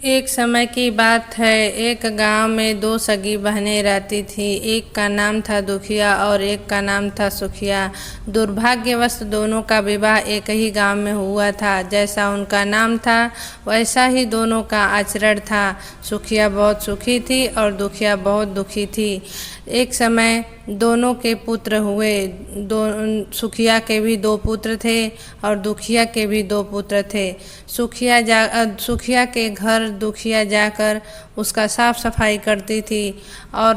एक समय की बात है। एक गांव में दो सगी बहनें रहती थी। एक का नाम था दुखिया और एक का नाम था सुखिया। दुर्भाग्यवश दोनों का विवाह एक ही गांव में हुआ था। जैसा उनका नाम था वैसा ही दोनों का आचरण था। सुखिया बहुत सुखी थी और दुखिया बहुत दुखी थी। एक समय दोनों के पुत्र हुए। सुखिया के भी दो पुत्र थे और दुखिया के भी दो पुत्र थे। सुखिया के घर दुखिया जाकर उसका साफ सफाई करती थी और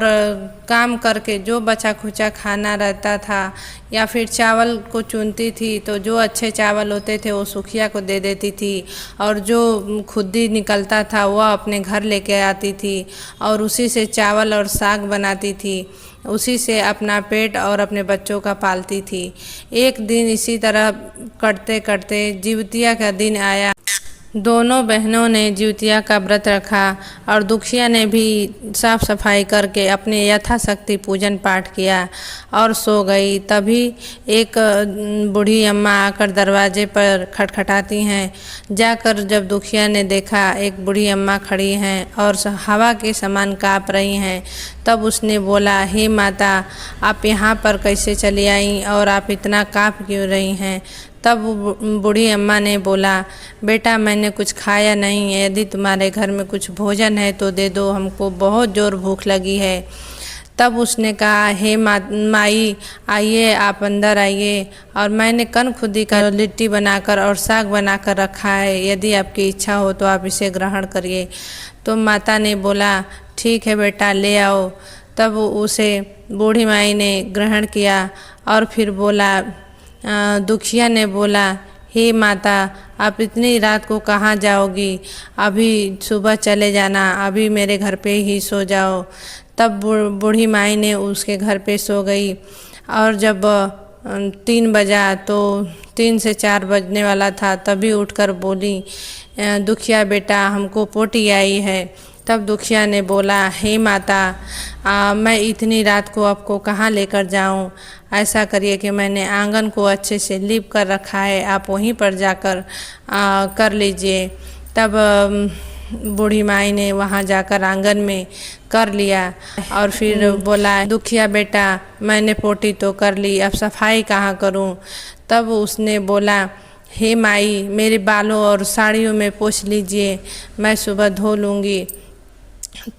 काम करके जो बचा खुचा खाना रहता था या फिर चावल को चुनती थी तो जो अच्छे चावल होते थे वो सुखिया को दे देती थी और जो खुद्दी निकलता था वह अपने घर लेके आती थी और उसी से चावल और साग बनाती थी। उसी से अपना पेट और अपने बच्चों का पालती थी। एक दिन इसी तरह करते करते जिउतिया का दिन आया। दोनों बहनों ने जिउतिया का व्रत रखा और दुखिया ने भी साफ सफाई करके अपने यथाशक्ति पूजन पाठ किया और सो गई। तभी एक बूढ़ी अम्मा आकर दरवाजे पर खटखटाती हैं। जाकर जब दुखिया ने देखा एक बूढ़ी अम्मा खड़ी हैं और हवा के समान काँप रही हैं, तब उसने बोला, हे माता, आप यहाँ पर कैसे चली आई और आप इतना काँप क्यों रही हैं? तब बूढ़ी अम्मा ने बोला, बेटा मैंने कुछ खाया नहीं है, यदि तुम्हारे घर में कुछ भोजन है तो दे दो, हमको बहुत ज़ोर भूख लगी है। तब उसने कहा, हे माई, आइए आप अंदर आइए और मैंने कन खुदी का लिट्टी बनाकर और साग बनाकर रखा है, यदि आपकी इच्छा हो तो आप इसे ग्रहण करिए। तो माता ने बोला, ठीक है बेटा, ले आओ। तब उसे बूढ़ी माई ने ग्रहण किया और फिर बोला, दुखिया ने बोला, हे माता, आप इतनी रात को कहाँ जाओगी? अभी सुबह चले जाना, अभी मेरे घर पे ही सो जाओ। तब बूढ़ी माई ने उसके घर पे सो गई और जब 3 बजा तो 3 से 4 बजने वाला था, तभी उठकर बोली, दुखिया बेटा, हमको पोटी आई है। तब दुखिया ने बोला, हे माता, मैं इतनी रात को आपको कहाँ लेकर जाऊँ? ऐसा करिए कि मैंने आंगन को अच्छे से लीप कर रखा है, आप वहीं पर जाकर कर लीजिए। तब बूढ़ी माई ने वहाँ जाकर आंगन में कर लिया और फिर बोला, दुखिया बेटा, मैंने पोटी तो कर ली, अब सफाई कहाँ करूँ? तब उसने बोला, हे माई, मेरे बालों और साड़ियों में पोंछ लीजिए, मैं सुबह धो लूँगी।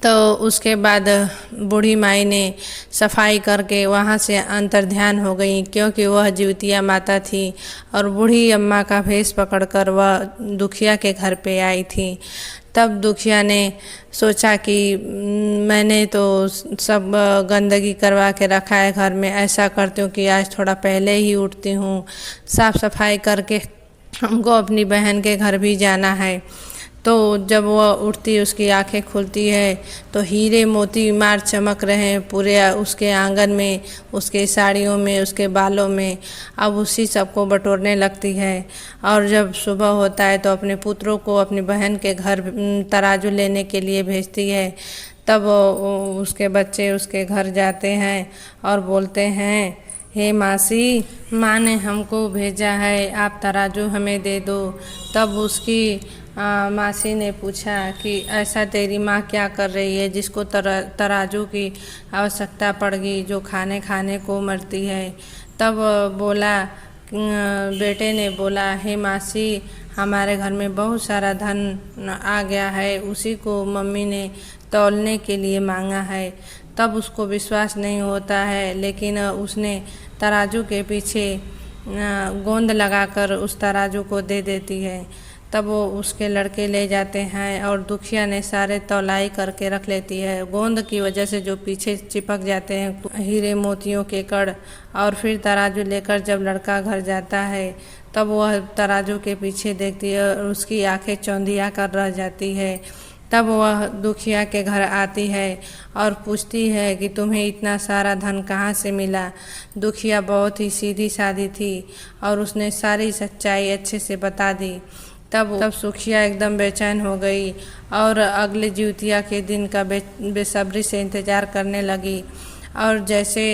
तो उसके बाद बूढ़ी माई ने सफाई करके वहाँ से अंतर्ध्यान हो गई, क्योंकि वह जिउतिया माता थी और बूढ़ी अम्मा का भेष पकड़कर वह दुखिया के घर पे आई थी। तब दुखिया ने सोचा कि मैंने तो सब गंदगी करवा के रखा है घर में, ऐसा करती हूँ कि आज थोड़ा पहले ही उठती हूँ, साफ़ सफाई करके हमको अपनी बहन के घर भी जाना है। तो जब वह उठती, उसकी आंखें खुलती है तो हीरे मोती मार चमक रहे हैं पूरे उसके आंगन में, उसके साड़ियों में, उसके बालों में। अब उसी सबको बटोरने लगती है और जब सुबह होता है तो अपने पुत्रों को अपनी बहन के घर तराजू लेने के लिए भेजती है। तब उसके बच्चे उसके घर जाते हैं और बोलते हैं, हे मासी, माँ ने हमको भेजा है, आप तराजू हमें दे दो। तब उसकी मासी ने पूछा कि ऐसा तेरी माँ क्या कर रही है जिसको तराजू की आवश्यकता पड़ गई, जो खाने खाने को मरती है। तब बोला, बेटे ने बोला, हे मासी, हमारे घर में बहुत सारा धन आ गया है, उसी को मम्मी ने तौलने के लिए मांगा है। तब उसको विश्वास नहीं होता है, लेकिन उसने तराजू के पीछे गोंद लगाकर उस तराजू को दे देती है। तब वो उसके लड़के ले जाते हैं और दुखिया ने सारे तौलाई करके रख लेती है। गोंद की वजह से जो पीछे चिपक जाते हैं हीरे मोतियों के कड़। और फिर तराजू लेकर जब लड़का घर जाता है तब वह तराजू के पीछे देखती है और उसकी आंखें चौंधिया कर रह जाती है। तब वह दुखिया के घर आती है और पूछती है कि तुम्हें इतना सारा धन कहाँ से मिला। दुखिया बहुत ही सीधी सादी थी और उसने सारी सच्चाई अच्छे से बता दी। तब सुखिया एकदम बेचैन हो गई और अगले जिउतिया के दिन का बेसब्री से इंतज़ार करने लगी। और जैसे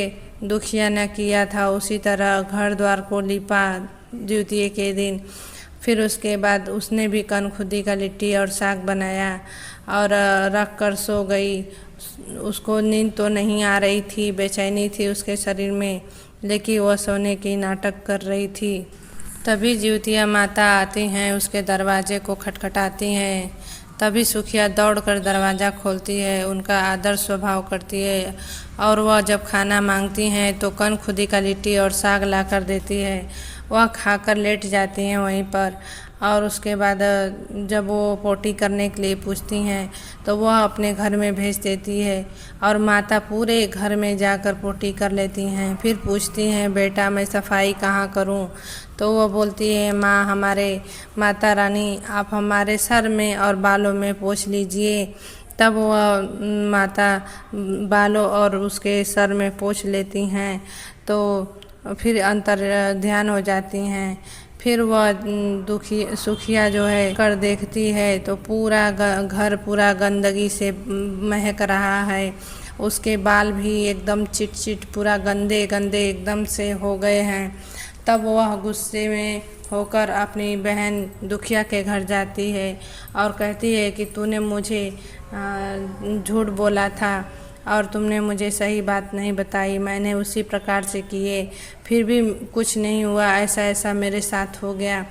दुखिया ने किया था उसी तरह घर द्वार को लिपा जिउतिया के दिन। फिर उसके बाद उसने भी कनखुदी का लिट्टी और साग बनाया और रख कर सो गई। उसको नींद तो नहीं आ रही थी, बेचैनी थी उसके शरीर में, लेकिन वह सोने की नाटक कर रही थी। तभी जिउतिया माता आती हैं, उसके दरवाजे को खटखटाती हैं। तभी सुखिया दौड़कर दरवाज़ा खोलती है, उनका आदर स्वभाव करती है और वह जब खाना मांगती हैं तो कनखुदी का लिट्टी और साग ला कर देती है। वह खाकर लेट जाती हैं वहीं पर और उसके बाद जब वो पोटी करने के लिए पूछती हैं तो वह अपने घर में भेज देती है और माता पूरे घर में जाकर पोटी कर लेती हैं। फिर पूछती हैं, बेटा मैं सफाई कहाँ करूं? तो वह बोलती है, माँ हमारे माता रानी आप हमारे सर में और बालों में पोंछ लीजिए। तब वह माता बालों और उसके सर में पोंछ लेती हैं तो फिर अंतर ध्यान हो जाती हैं। फिर वह सुखिया जो है कर देखती है तो पूरा घर पूरा गंदगी से महक रहा है। उसके बाल भी एकदम चिट पूरा गंदे गंदे एकदम से हो गए हैं। तब वह गुस्से में होकर अपनी बहन दुखिया के घर जाती है और कहती है कि तूने मुझे झूठ बोला था और तुमने मुझे सही बात नहीं बताई, मैंने उसी प्रकार से किए, फिर भी कुछ नहीं हुआ, ऐसा ऐसा मेरे साथ हो गया।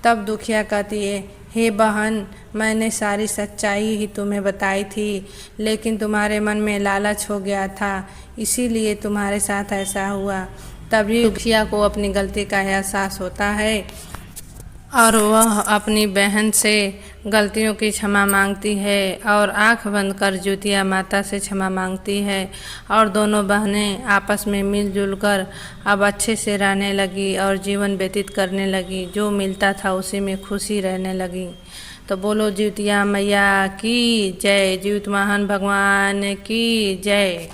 तब दुखिया कहती है, हे बहन मैंने सारी सच्चाई ही तुम्हें बताई थी, लेकिन तुम्हारे मन में लालच हो गया था, इसीलिए तुम्हारे साथ ऐसा हुआ। तभी दुखिया को अपनी गलती का एहसास होता है और वह अपनी बहन से गलतियों की क्षमा मांगती है और आंख बंद कर जिउतिया माता से क्षमा मांगती है और दोनों बहनें आपस में मिलजुल कर अब अच्छे से रहने लगी और जीवन व्यतीत करने लगी। जो मिलता था उसी में खुशी रहने लगी। तो बोलो जिउतिया मैया की जय, जिउत महान भगवान की जय।